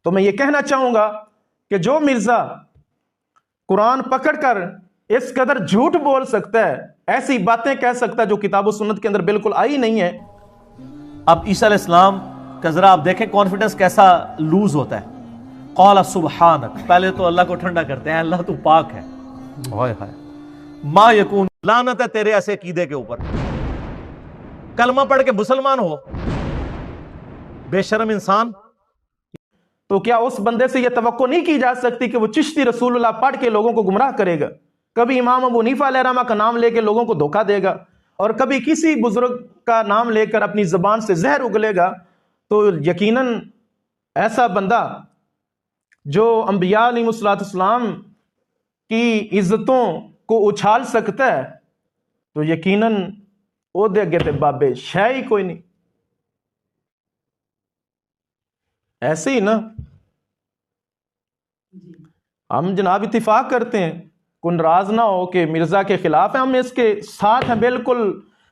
تو میں یہ کہنا چاہوں گا کہ جو مرزا قرآن پکڑ کر اس قدر جھوٹ بول سکتا ہے، ایسی باتیں کہہ سکتا ہے جو کتاب و سنت کے اندر بالکل آئی نہیں ہے۔ اب عیسیٰ علیہ السلام کا ذرا آپ دیکھیں کانفیڈنس کیسا لوز ہوتا ہے۔ قال سبحانک، پہلے تو اللہ کو ٹھنڈا کرتے ہیں، اللہ تو پاک ہے، ہائے ہائے ما یکون، لعنت ہے تیرے ایسے عقیدے کے اوپر، کلمہ پڑھ کے مسلمان ہو، بے شرم انسان۔ تو کیا اس بندے سے یہ توقع نہیں کی جا سکتی کہ وہ چشتی رسول اللہ پڑھ کے لوگوں کو گمراہ کرے گا، کبھی امام ابو حنیفہ علیہ الرحمہ کا نام لے کے لوگوں کو دھوکہ دے گا، اور کبھی کسی بزرگ کا نام لے کر اپنی زبان سے زہر اگلے گا؟ تو یقیناً ایسا بندہ جو انبیاء علیہ السلام کی عزتوں کو اچھال سکتا ہے، تو یقیناً او دے گے تے بابے شے ہی کوئی نہیں۔ ایسے ہی نا ہم جناب اتفاق کرتے ہیں، کوئی ناراض نہ ہو کہ مرزا کے خلاف ہیں، ہم اس کے ساتھ ہیں، بالکل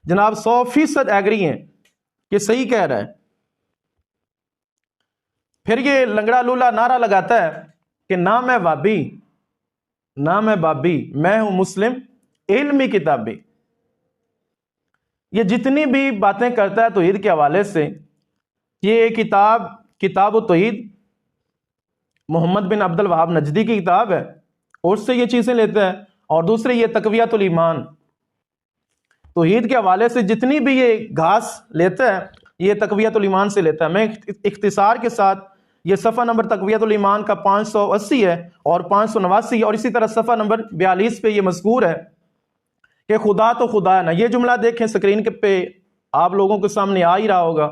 جناب 100% ایگری ہیں کہ صحیح کہہ رہا ہے۔ پھر یہ لنگڑا لولا نعرہ لگاتا ہے کہ نہ میں وابی، نہ میں بابی، میں ہوں مسلم علمی کتابی۔ یہ جتنی بھی باتیں کرتا ہے توحید کے حوالے سے، یہ کتاب و توحید محمد بن عبد الوہاب نجدی کی کتاب ہے، اور اس سے یہ چیزیں لیتا ہے، اور دوسری یہ تقویۃ الایمان، توحید کے حوالے سے جتنی بھی یہ گھاس لیتا ہے یہ تقویۃ الایمان سے لیتا ہے۔ میں اختصار کے ساتھ یہ صفحہ نمبر تقویۃ الایمان کا 580 ہے اور 589، اور اسی طرح صفحہ نمبر 42 پہ یہ مذکور ہے کہ خدا تو خدا ہے نا۔ یہ جملہ دیکھیں اسکرین پہ آپ لوگوں کے سامنے آ ہی رہا ہوگا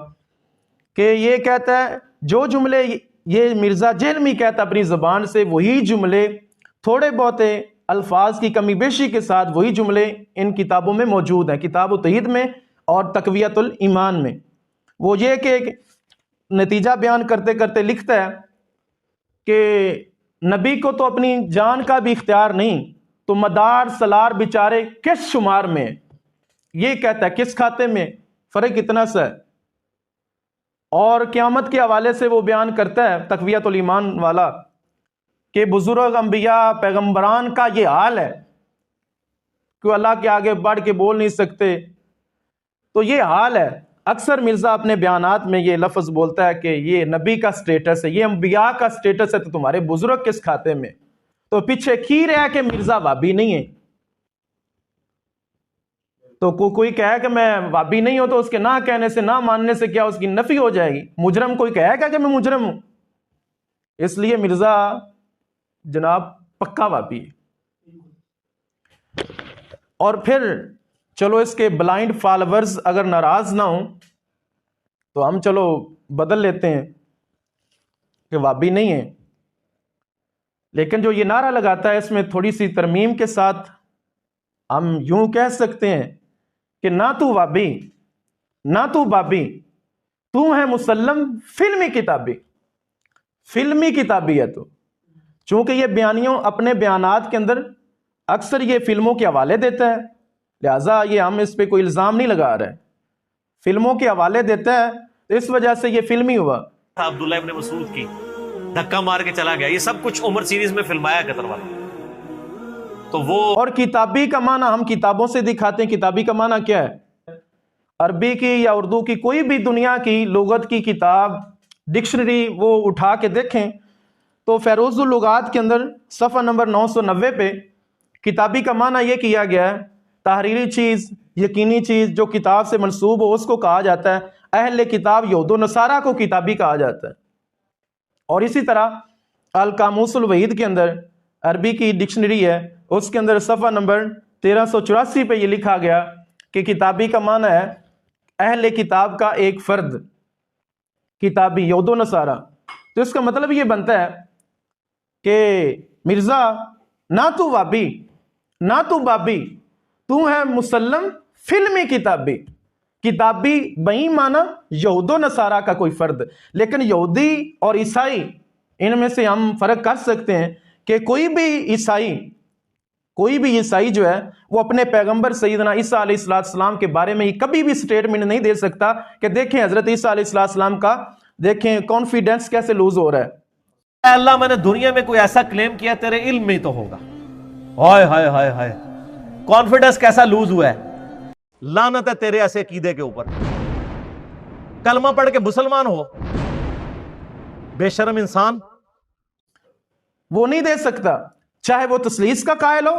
کہ یہ کہتا ہے جو جملے یہ مرزا جہلمی کہتا اپنی زبان سے، وہی جملے تھوڑے بہت الفاظ کی کمی بیشی کے ساتھ وہی جملے ان کتابوں میں موجود ہیں، کتاب و توحید میں اور تقویۃ الایمان میں۔ وہ یہ کہ نتیجہ بیان کرتے کرتے لکھتا ہے کہ نبی کو تو اپنی جان کا بھی اختیار نہیں، تو مدار سلار بیچارے کس شمار میں، یہ کہتا ہے کس کھاتے میں، فرق اتنا سا ہے۔ اور قیامت کے حوالے سے وہ بیان کرتا ہے تقویۃ الایمان والا کہ بزرگ انبیاء پیغمبران کا یہ حال ہے کہ اللہ کے آگے بڑھ کے بول نہیں سکتے، تو یہ حال ہے۔ اکثر مرزا اپنے بیانات میں یہ لفظ بولتا ہے کہ یہ نبی کا سٹیٹس ہے، یہ انبیاء کا سٹیٹس ہے، تو تمہارے بزرگ کس کھاتے میں؟ تو پیچھے کھیر ہے کہ مرزا وابی نہیں ہے۔ تو کوئی کہے کہ میں وابی نہیں ہوں تو اس کے نہ کہنے سے، نہ ماننے سے کیا اس کی نفی ہو جائے گی؟ مجرم کوئی کہے گا کہ میں مجرم ہوں؟ اس لیے مرزا جناب پکا وابی ہے۔ اور پھر چلو اس کے بلائنڈ فالوورز اگر ناراض نہ ہوں تو ہم چلو بدل لیتے ہیں کہ وابی نہیں ہے، لیکن جو یہ نعرہ لگاتا ہے اس میں تھوڑی سی ترمیم کے ساتھ ہم یوں کہہ سکتے ہیں کہ نہ تو وابی نہ تو بابی، تو ہے مسلم فلمی کتابی، فلمی کتابی ہے تو۔ چونکہ یہ بیانیوں اپنے بیانات کے اندر اکثر یہ فلموں کے حوالے دیتا ہے، لہٰذا یہ ہم اس پہ کوئی الزام نہیں لگا رہے، فلموں کے حوالے دیتا ہے تو اس وجہ سے یہ فلمی ہوا۔ عبداللہ ابن مسعود کی دھکا مار کے چلا گیا، یہ سب کچھ عمر سیریز میں فلمایا قطر والا، تو وہ اور کتابی کا معنی ہم کتابوں سے دکھاتے ہیں، کتابی کا معنی کیا ہے؟ عربی کی یا اردو کی کوئی بھی دنیا کی لغت کی کتاب، ڈکشنری وہ اٹھا کے دیکھیں تو فیروز اللغات کے اندر صفحہ نمبر 990 پہ کتابی کا معنی یہ کیا گیا ہے، تحریری چیز، یقینی چیز جو کتاب سے منسوب ہو اس کو کہا جاتا ہے۔ اہل کتاب یہود و نصارہ کو کتابی کہا جاتا ہے۔ اور اسی طرح القاموس الوحید کے اندر عربی کی ڈکشنری ہے، اس کے اندر صفحہ نمبر 1384 پہ یہ لکھا گیا کہ کتابی کا معنی ہے اہل کتاب کا ایک فرد، کتابی یہود و نصارہ۔ تو اس کا مطلب یہ بنتا ہے کہ مرزا نہ تو وابی نہ تو بابی، تو ہے مسلم فلمی کتابی۔ کتابی بئی معنی یہود و نصارہ کا کوئی فرد، لیکن یہودی اور عیسائی ان میں سے ہم فرق کر سکتے ہیں کہ کوئی بھی عیسائی جو ہے وہ اپنے پیغمبر سیدنا عیسیٰ علیہ السلام کے بارے میں کبھی بھی سٹیٹمنٹ نہیں دے سکتا کہ دیکھیں حضرت عیسیٰ علیہ السلام کا دیکھیں کانفیڈنس کیسے لوز ہو رہا ہے، اے اللہ میں نے دنیا میں کوئی ایسا کلیم کیا تیرے علم میں ہی تو ہوگا. ہائے ہائے ہائے ہائے, کانفیڈنس کیسا لوز ہوا ہے. لعنت ہے تیرے ایسے عقیدے کے اوپر. کلمہ پڑھ کے مسلمان ہو, بے شرم انسان. وہ نہیں دے سکتا, چاہے وہ تثلیث کا قائل ہو,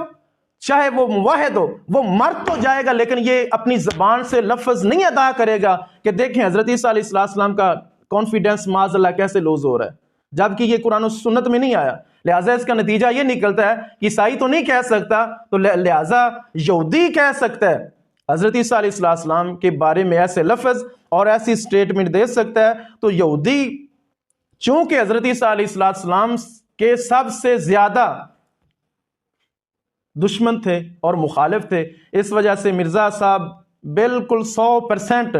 چاہے وہ موحد ہو, وہ مر تو جائے گا لیکن یہ اپنی زبان سے لفظ نہیں ادا کرے گا کہ دیکھیں حضرت عیسیٰ علیہ السلام کا کانفیڈنس معاذ اللہ کیسے لوز ہو رہا ہے, جبکہ یہ قرآن و سنت میں نہیں آیا. لہٰذا اس کا نتیجہ یہ نکلتا ہے کہ عیسائی تو نہیں کہہ سکتا, تو لہٰذا یہودی کہہ سکتا ہے. حضرت عیسیٰ علیہ السلام کے بارے میں ایسے لفظ اور ایسی سٹیٹمنٹ دے سکتا ہے, تو یہودی چونکہ حضرت عیسیٰ علیہ السلام کے سب سے زیادہ دشمن تھے اور مخالف تھے, اس وجہ سے مرزا صاحب بالکل 100%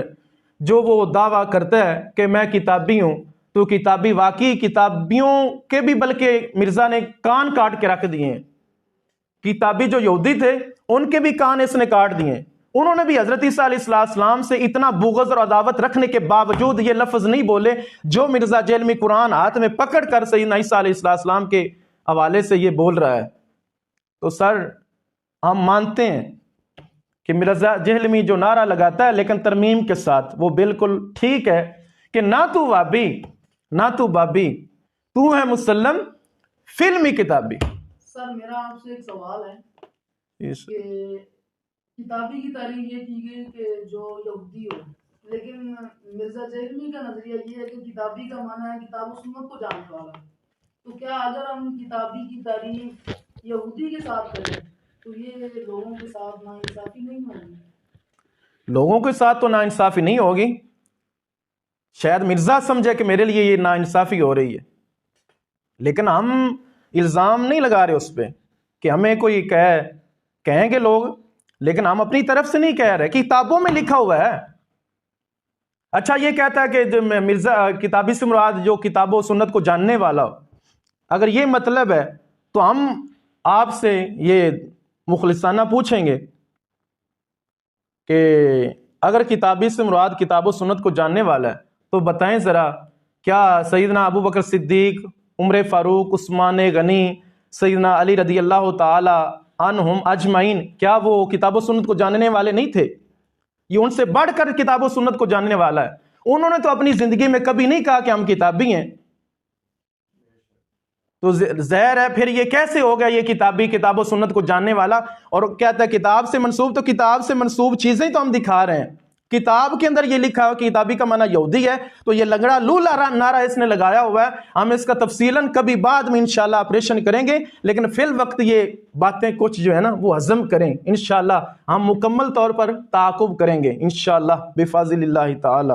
جو وہ دعویٰ کرتا ہے کہ میں کتابی ہوں, تو کتابی واقعی کتابیوں کے بھی بلکہ مرزا نے کان کاٹ کے رکھ دیے ہیں. کتابی جو یہودی تھے ان کے بھی کان اس نے کاٹ دیے ہیں. انہوں نے بھی حضرت عیسیٰ علیہ السلام سے اتنا بغض اور عداوت رکھنے کے باوجود یہ لفظ نہیں بولے جو مرزا جہلمی قرآن ہاتھ میں پکڑ کر سیدنا عیسیٰ علیہ السلام کے حوالے سے یہ بول رہا ہے. تو سر ہم مانتے ہیں کہ مرزا جہلمی جو نعرہ لگاتا ہے لیکن ترمیم کے ساتھ, وہ بالکل ٹھیک ہے کہ نہ تو وابی نہ تو بابی, تو ہے مسلم فلمی کتابی. سر میرا آپ سے ایک سوال ہے کہ کتابی کی تعریف یہ کی گئی کہ جو یہودی ہو, لیکن مرزا جہلمی کا نظریہ یہ ہے کہ کتابی کا معنی ہے کتاب و سنت کو جاننے والا. تو کیا اگر ہم کتابی کی تعریف یہودی کے ساتھ کریں تو یہ لوگوں کے ساتھ ناانصافی نہیں ہوگی؟ لوگوں کے ساتھ تو ناانصافی نہیں ہوگی, شاید مرزا سمجھے کہ میرے لیے یہ ناانصافی ہو رہی ہے, لیکن ہم الزام نہیں لگا رہے اس پہ کہ ہمیں کوئی کہیں گے لوگ, لیکن ہم اپنی طرف سے نہیں کہہ رہے, کتابوں میں لکھا ہوا ہے. اچھا یہ کہتا ہے کہ مرزا کتابی سے مراد جو کتاب و سنت کو جاننے والا ہو, اگر یہ مطلب ہے تو ہم آپ سے یہ مخلصانہ پوچھیں گے کہ اگر کتابی سے مراد کتاب و سنت کو جاننے والا ہے تو بتائیں ذرا, کیا سیدنا ابو بکر صدیق, عمر فاروق, عثمان غنی, سیدنا علی رضی اللہ تعالی عنہم اجمعین, کیا وہ کتاب و سنت کو جاننے والے نہیں تھے؟ یہ ان سے بڑھ کر کتاب و سنت کو جاننے والا ہے. انہوں نے تو اپنی زندگی میں کبھی نہیں کہا کہ ہم کتابی ہیں. تو ظاہر ہے پھر یہ کیسے ہو گیا یہ کتابی, کتاب و سنت کو جاننے والا, اور کہتا ہے کتاب سے منسوب, تو کتاب سے منسوب چیزیں تو ہم دکھا رہے ہیں. کتاب کے اندر یہ لکھا ہوا کہ کتابی کا معنی یہودی ہے, تو یہ لنگڑا لولا نعرہ اس نے لگایا ہوا ہے. ہم اس کا تفصیلاً کبھی بعد میں انشاءاللہ آپریشن کریں گے, لیکن فی الوقت یہ باتیں کچھ جو ہے نا وہ ہضم کریں. انشاءاللہ ہم مکمل طور پر تعاقب کریں گے انشاءاللہ بفضل اللہ تعالی.